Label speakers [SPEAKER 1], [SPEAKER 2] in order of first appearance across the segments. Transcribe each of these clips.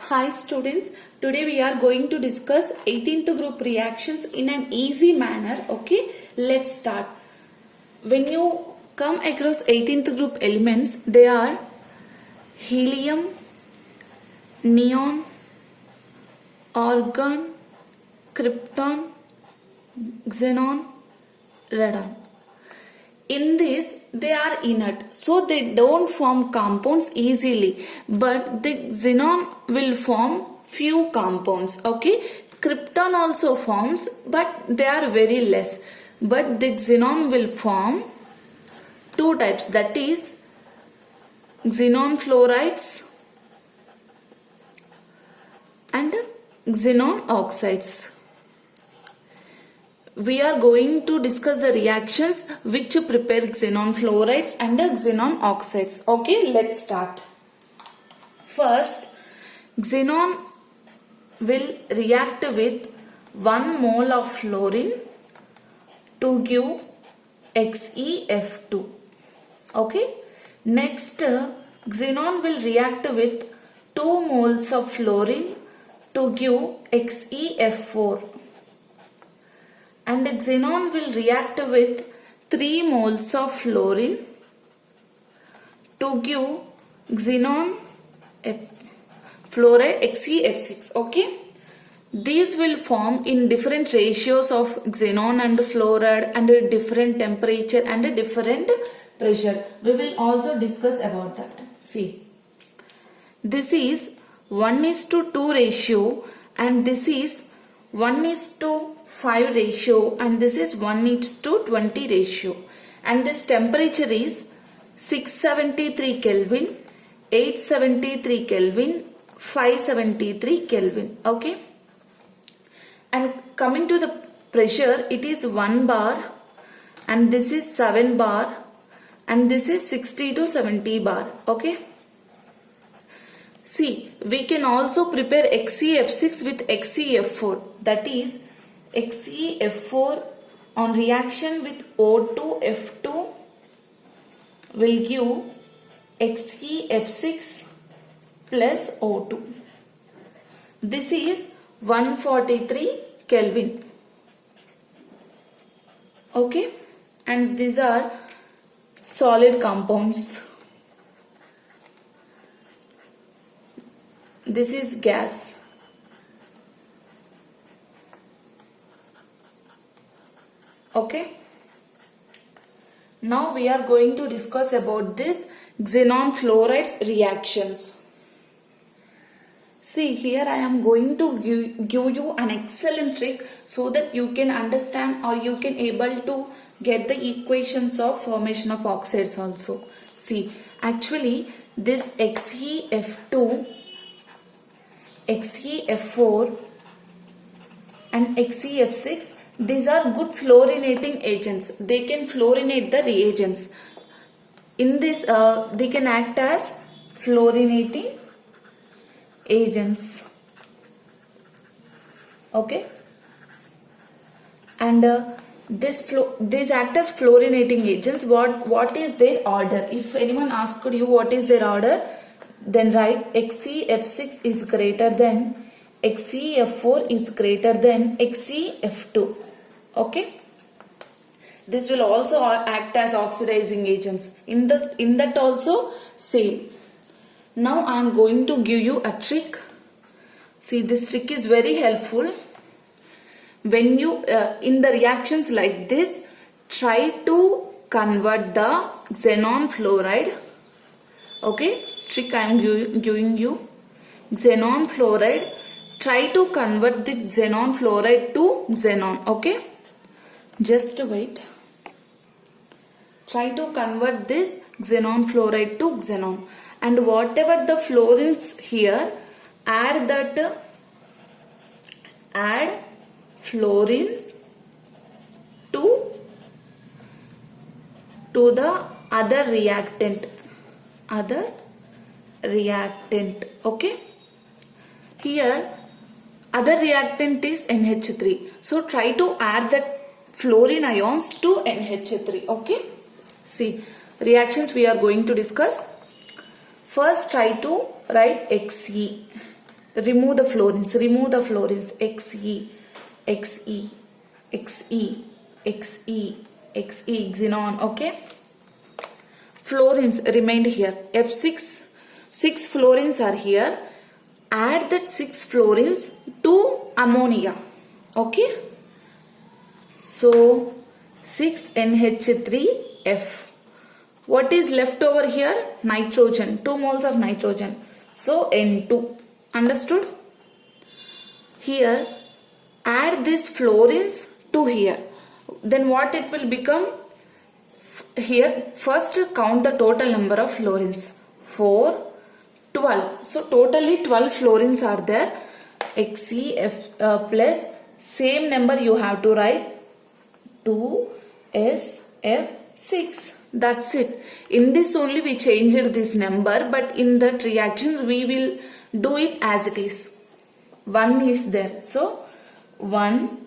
[SPEAKER 1] Hi students, today we are going to discuss 18th group reactions in an easy manner. Okay, let's start. When you come across 18th group elements, they are helium, neon, argon, krypton, xenon, radon. In this, they are inert, so they don't form compounds easily, but the xenon will form few compounds. Okay, krypton also forms, but they are very less, but the xenon will form two types, that is xenon fluorides and xenon oxides. We are going to discuss the reactions which prepare xenon fluorides and xenon oxides. Okay, let's start. First, xenon will react with 1 mole of fluorine to give XeF2. Okay. Next, xenon will react with 2 moles of fluorine to give XeF4. And xenon will react with 3 moles of fluorine to give xenon fluoride XeF6. Okay. These will form in different ratios of xenon and fluoride and a different temperature and a different pressure. We will also discuss about that. See, this is 1:2 ratio and this is 1:5 ratio and this is 1:20 ratio, and this temperature is 673 Kelvin, 873 Kelvin, 573 Kelvin. Okay. And coming to the pressure, it is 1 bar and this is 7 bar and this is 60 to 70 bar. Okay. See, we can also prepare XeF6 with XeF4, that is XeF4 on reaction with O2F2 will give XeF6 plus O2. This is 143 Kelvin. Okay, and these are solid compounds. This is gas. Okay. Now we are going to discuss about this xenon fluorides reactions. See, here I am going to give you an excellent trick so that you can understand or you can able to get the equations of formation of oxides also. See, actually this XeF2, XeF4 and XeF6, these are good fluorinating agents. They can fluorinate the reagents. In this, they can act as fluorinating agents. Okay. And these act as fluorinating agents. What is their order? If anyone asked you what is their order, then write XeF6 is greater than XeF4 is greater than XeF2. Okay. This will also act as oxidizing agents. In that also same. Now I am going to give you a trick. See, this trick is very helpful. When you in the reactions like this, try to convert the xenon fluoride. Okay, trick I am giving you. Xenon fluoride. Try to convert the xenon fluoride to xenon. Okay, just wait. Try to convert this xenon fluoride to xenon, and whatever the fluorines here, add fluorines to the other reactant. Okay. Here other reactant is NH3. So try to add that fluorine ions to NH3. Okay. See, reactions we are going to discuss. First try to write Xe. remove the fluorines, Xe, Xe, Xe, Xe, Xe, xenon, okay. Fluorines remained here, F6, 6 fluorines are here, add that 6 fluorines to ammonia, okay. So 6NH3F. What is left over here? Nitrogen, 2 moles of nitrogen. So N2. Understood? Here add these fluorines to here. Then what it will become? Here first count the total number of fluorines. 4, 12. So totally 12 fluorines are there. XeF plus same number you have to write 2SF6. That's it. In this only we changed this number, but in that reactions we will do it as it is. 1 is there. So 1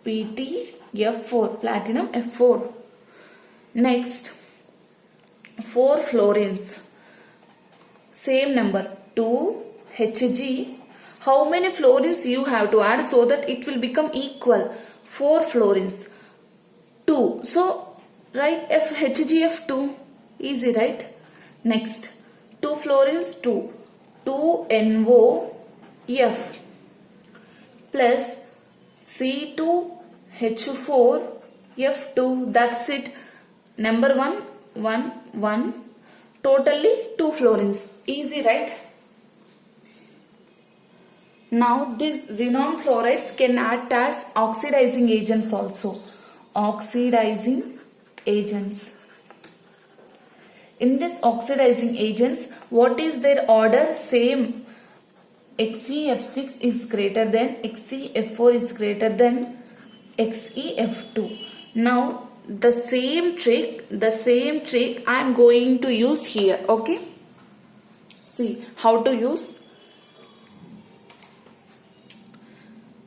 [SPEAKER 1] PtF4, platinum F4. Next 4 fluorines. Same number 2 Hg. How many fluorines you have to add so that it will become equal? 4 fluorines. 2. So write HgF2. Easy, right? Next 2 fluorines 2. 2NOF plus C2H4F2. That's it. Number 1, 1, 1. Totally 2 fluorines. Easy, right? Now these xenon fluorides can act as oxidizing agents also. Oxidizing agents. In this oxidizing agents, what is their order? Same. XeF6 is greater than XeF4 is greater than XeF2. Now the same trick I am going to use here. Okay. See how to use.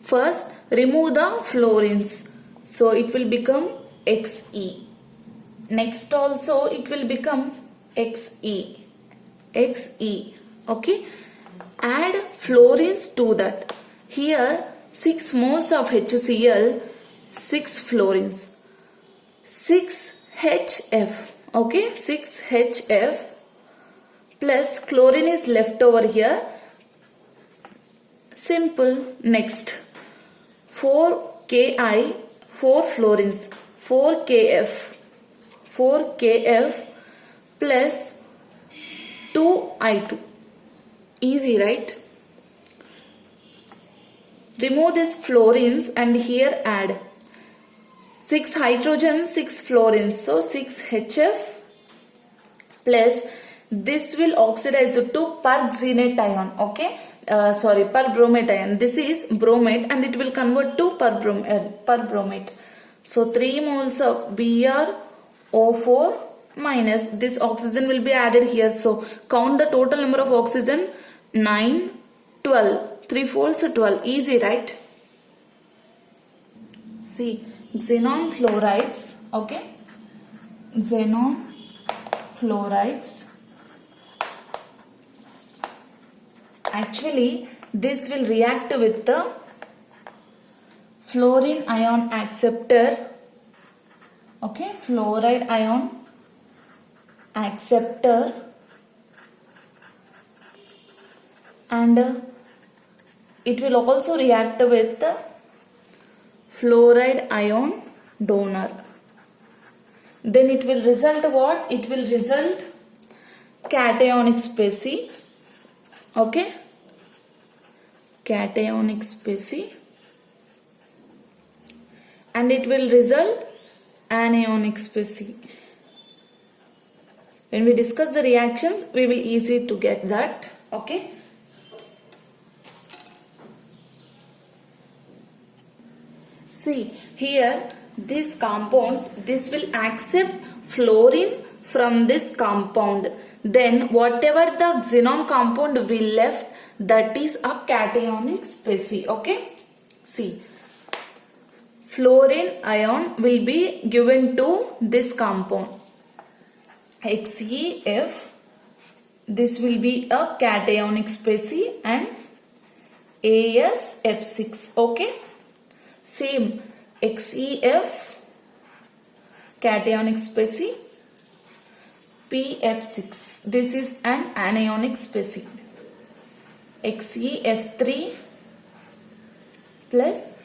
[SPEAKER 1] First remove the fluorines. So it will become Xe. Next also it will become Xe. Okay. Add fluorines to that. Here 6 moles of HCl, 6 fluorines. 6HF. Okay. 6HF plus chlorine is left over here. Simple. Next 4Ki, 4 fluorines, 4KF plus 2I2. Easy, right? Remove these fluorines and here add 6 hydrogen, 6 fluorines. So 6HF plus this will oxidize to perxenate ion. Okay. Perbromate ion. This is bromate and it will convert to perbromate. So 3 moles of BrO4 minus this oxygen will be added here. So count the total number of oxygen. 9, 12. 3 fourths 12. Easy, right? See, xenon fluorides. Okay. Xenon fluorides. Actually, this will react with the fluorine ion acceptor. Okay, fluoride ion acceptor, and it will also react with the fluoride ion donor. Then it will result what? It will result cationic species. Okay, cationic species, and it will result anionic species. When we discuss the reactions, we will easy to get that. Okay. See here, these compounds, this will accept fluorine from this compound. Then whatever the xenon compound will left, that is a cationic species. Okay. See, fluorine ion will be given to this compound. XeF, this will be a cationic species, and AsF6. Okay. Same XeF cationic species PF6. This is an anionic species. XeF3 plus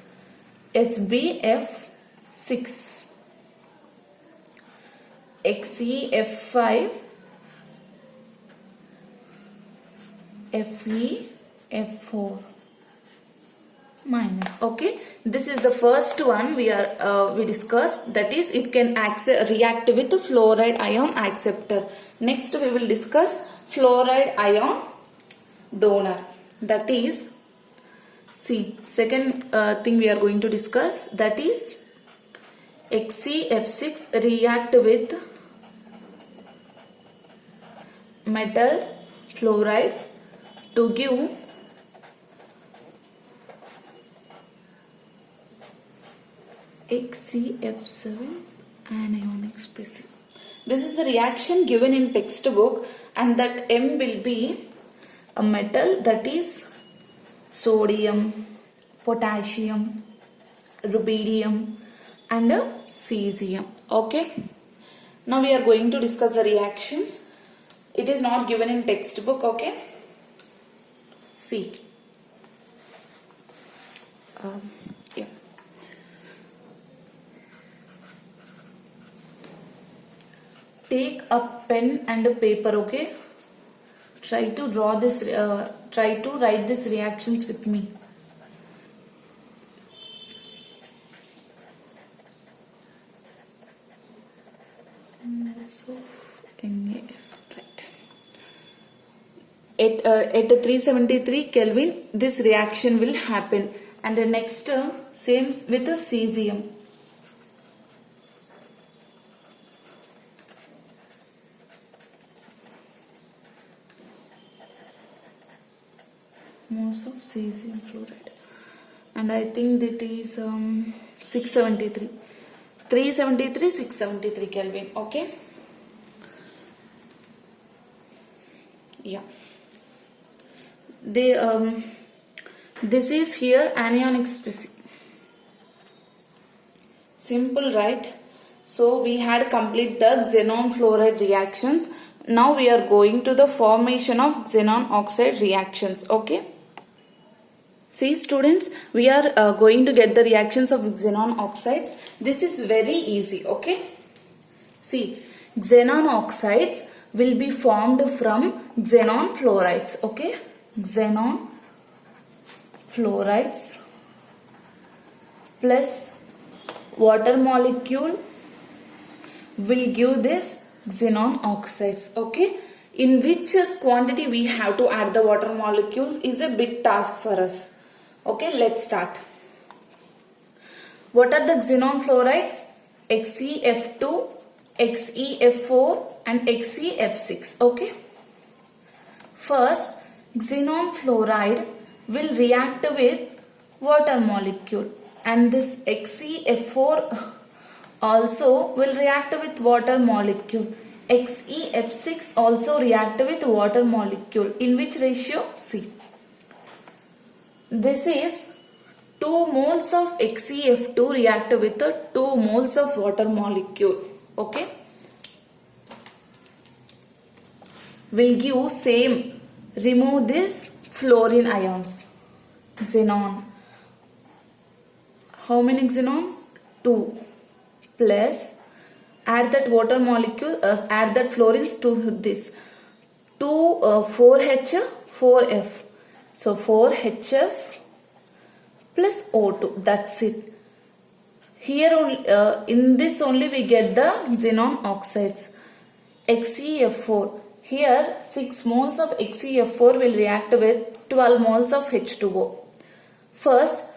[SPEAKER 1] SbF6. XeF5 FeF4 minus. Okay, this is the first one we discussed, that is it can react with the fluoride ion acceptor. Next we will discuss fluoride ion donor, that is second thing we are going to discuss, that is XeF6 react with metal fluoride to give XeF7 anionic species. This is the reaction given in textbook, and that M will be a metal, that is sodium, potassium, rubidium and cesium. Okay. Now we are going to discuss the reactions. It is not given in textbook. Okay. See. Yeah. Take a pen and a paper. Okay. Try to draw this. Try to write these reactions with me. So NaF, right. At 373 Kelvin, this reaction will happen. And the next same with the cesium. Moles of cesium fluoride, and I think that is 673, 373, 673 Kelvin. Okay. Yeah. This is here anionic species. Simple, right? So we had complete the xenon fluoride reactions. Now we are going to the formation of xenon oxide reactions. Okay. See students, we are going to get the reactions of xenon oxides. This is very easy. Okay. See, xenon oxides will be formed from xenon fluorides. Okay. Xenon fluorides plus water molecule will give this xenon oxides. Okay. In which quantity we have to add the water molecules is a big task for us. Okay, let's start. What are the xenon fluorides? XeF2, XeF4 and XeF6. Okay. First, xenon fluoride will react with water molecule, and this XeF4 also will react with water molecule. XeF6 also react with water molecule. In which ratio? See. This is 2 moles of XeF2 react with 2 moles of water molecule. Okay. Will give same. Remove this fluorine ions. Xenon. How many xenons? 2. Plus add that water molecule, add that fluorines to this. 2 4H 4F. So 4HF plus O2. That's it. Here only, in this only we get the xenon oxides. XeF4. Here 6 moles of XeF4 will react with 12 moles of H2O. First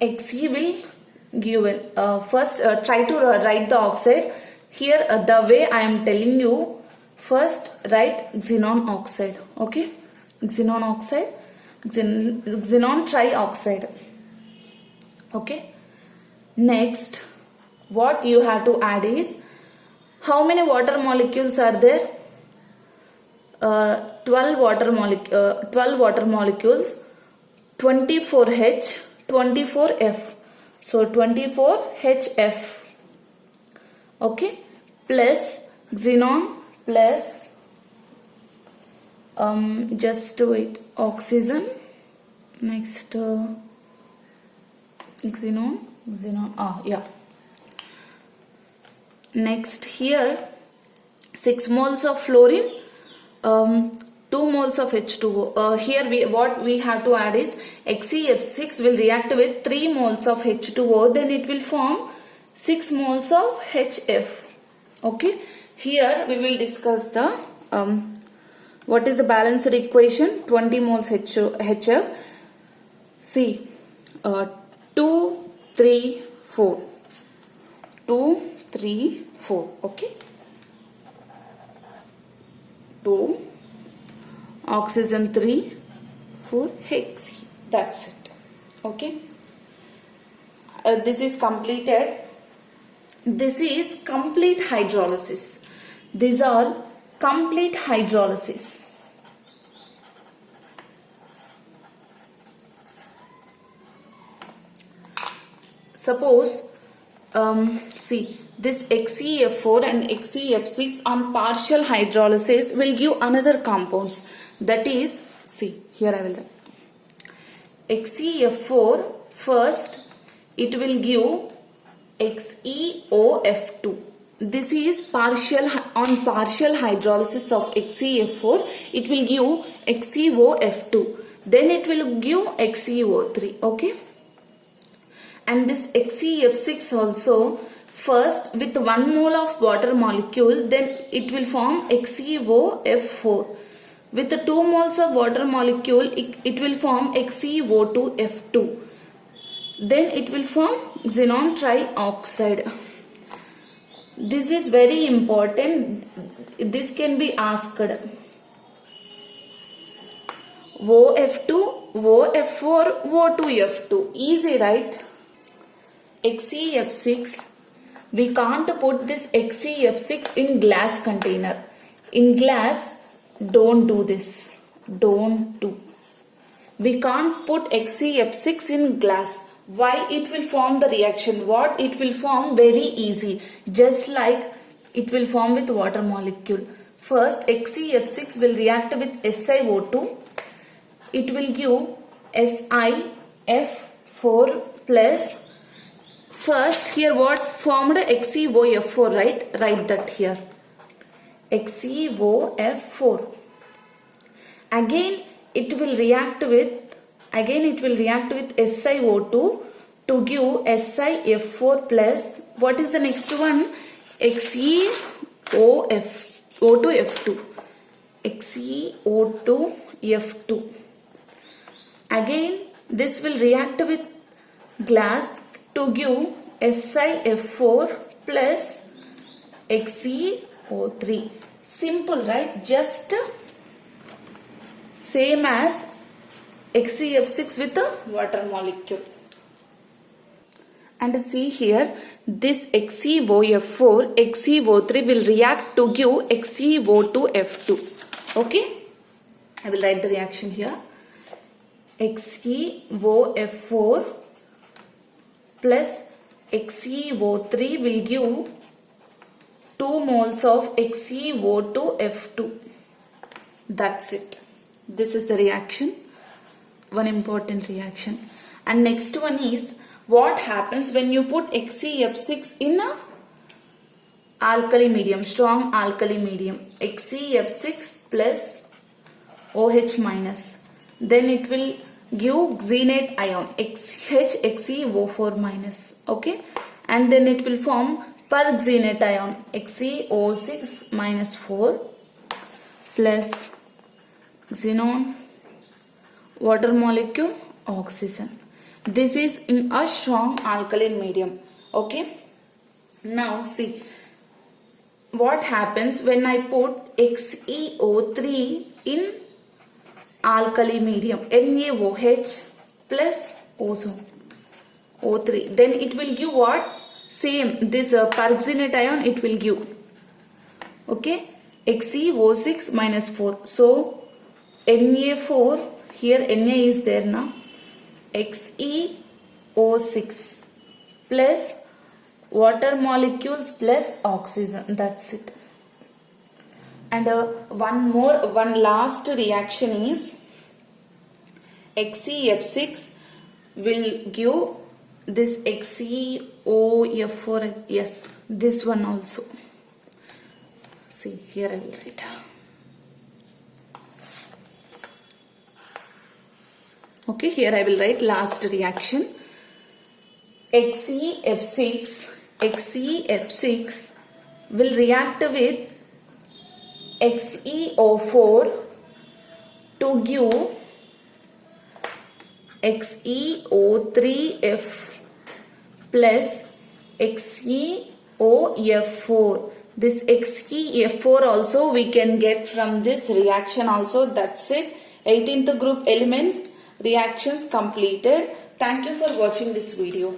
[SPEAKER 1] Xe will given. First try to write the oxide. Here the way I am telling you, first write xenon oxide. Okay. Xenon oxide. Xenon trioxide. Okay. Next, what you have to add is, how many water molecules are there? 12 water molecules. 24H, 24F. So 24HF. Okay, plus xenon plus just wait, oxygen. Next xenon, yeah. Next here 6 moles of fluorine, 2 moles of H2O. Here what we have to add is XeF6 will react with 3 moles of H2O, then it will form 6 moles of HF. Okay, here we will discuss the what is the balanced equation. 20 moles HF. See, 2, 3, 4. 2, 3, 4. Okay. 2, oxygen 3, 4, Hex. That's it. Okay. This is completed. This is complete hydrolysis. These are complete hydrolysis. Suppose, see, this XeF4 and XeF6 on partial hydrolysis will give another compounds. That is, see, here I will write. XeF4, first it will give XeOF2. This is partial hydrolysis of XeF4. It will give XeOF2. Then it will give XeO3. Okay. And this XeF6 also, first with 1 mole of water molecule, then it will form XeOF4. With the 2 moles of water molecule, it will form XeO2F2. Then it will form xenon trioxide. This is very important. This can be asked. OF2, OF4, O2F2. Easy, right? XeF6. We can't put this XeF6 in glass container. In glass, don't do this. Don't do. We can't put XeF6 in glass. Why? It will form the reaction. What it will form? Very easy. Just like it will form with water molecule. First, XeF6 will react with SiO2. It will give SiF4 plus. First, here what formed? XeOF4, right? Write that here. XeOF4. Again, it will react with SiO2 to give SiF4 plus. What is the next one? XeO2F2. XeO2F2. Again, this will react with glass to give SiF4 plus XeO3. Simple, right? Just same as XeF6 with a water molecule. And see here, this XeOF4, XeO3 will react to give XeO2F2. Okay? I will write the reaction here. XeOF4 plus XeO3 will give 2 moles of XeO2F2. That's it. This is the reaction. One important reaction. And next one is what happens when you put XeF6 in a alkali medium, strong alkali medium. XeF6 plus OH minus. Then it will give xenate ion, XeO4 minus. Okay. And then it will form perxenate ion, XeO6 minus 4 plus xenon, water molecule, oxygen. This is in a strong alkaline medium. Okay. Now see what happens when I put XeO3 in alkali medium, NaOH plus ozone, O3. Then it will give what? Same, this perxenate ion it will give. Okay. XeO6 minus 4. So Na4, here Na is there now. XeO6 plus water molecules plus oxygen. That's it. And one last reaction is XeF6 will give this XeOF4. Yes, this one also. See, here I will write. Okay, here I will write last reaction. XeF6 will react with XeO4 to give XeO3F plus XeOF4. This XeF4 also we can get from this reaction also. That's it. 18th group elements reactions completed. Thank you for watching this video.